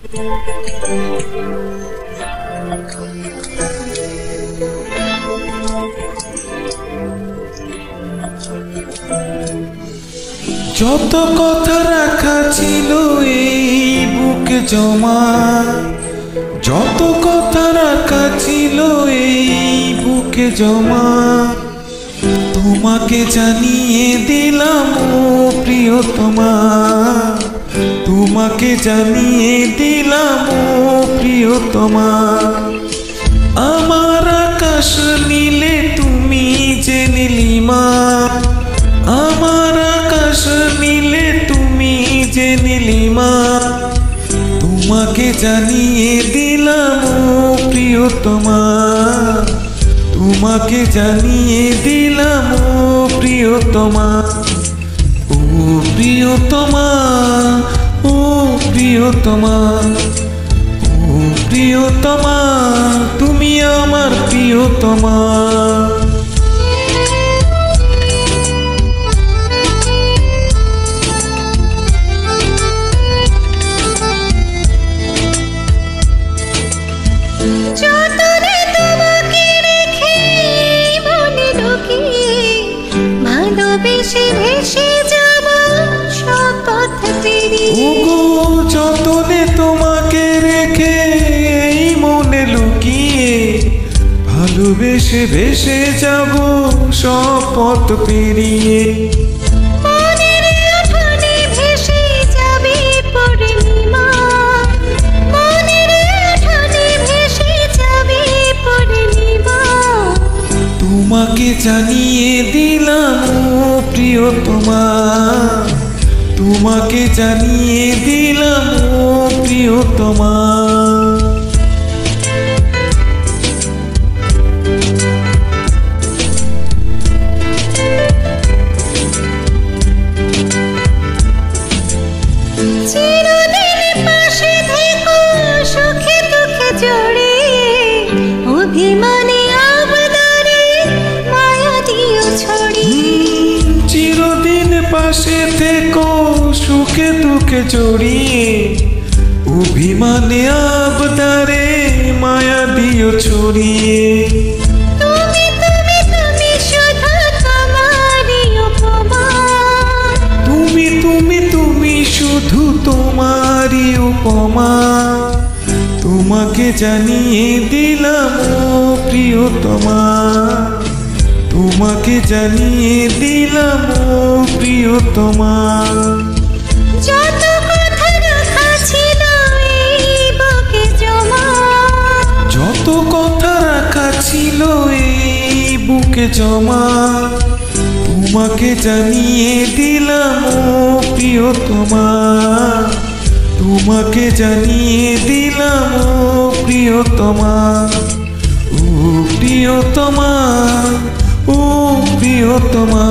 যত কথা রাখা ছিল এই বুকে জমা, যত কথা রাখা ছিল এই বুকে জমা, তোমাকে জানিয়ে দিলাম ও প্রিয়তমা, তোমাকে জানিয়ে দিলাম ও প্রিয়তমা। আমার আকাশ নীলে তুমি যে নীলিমা, আমার আকাশ নীলে তুমি যে নীলিমা, তোমাকে জানিয়ে দিলাম ও প্রিয়তমা, তোমাকে জানিয়ে দিলাম ও প্রিয়তমা। ও প্রিয়তমা, ও প্রিয়তমা, ও প্রিয়তমা, তুমি আমার প্রিয়তমা। যতনে তোমাকে রেখে এই মনে লুকিয়ে, ভালোবেসে ভেসে যাব সব পথ পেরিয়ে। তোমাকে জানিয়ে দিলাম ও প্রিয়তমা, তোমাকে জানিয়ে দিলাম ও প্রিয়তমা। চিরদিন পাশে থেকো সুখে দুঃখে জড়িয়ে, অভিমানে আবদারে মায়া দিও ছড়িয়ে। চিরদিন পাশে থেকো সুখে দুঃখে জড়িয়ে, অভিমানে আবদারে মায়া দিও ছড়িয়ে। তুমি তুমি তুমি শুধু তোমারই উপমা, তুমি তুমি তুমি শুধু তোমারই উপমা, তোমাকে জানিয়ে দিলাম ও প্রিয়তমা, তোমাকে জানিয়ে দিলাম ও প্রিয়তমা। যত কথা রাখা ছিল এই বুকে জমা, যত কথা রাখা ছিল এই বুকে জমা, তোমাকে জানিয়ে দিলাম ও প্রিয়তমা, তোমাকে জানিয়ে দিলাম ও প্রিয়তমা। ও প্রিয়তমা, ও প্রিয়তমা।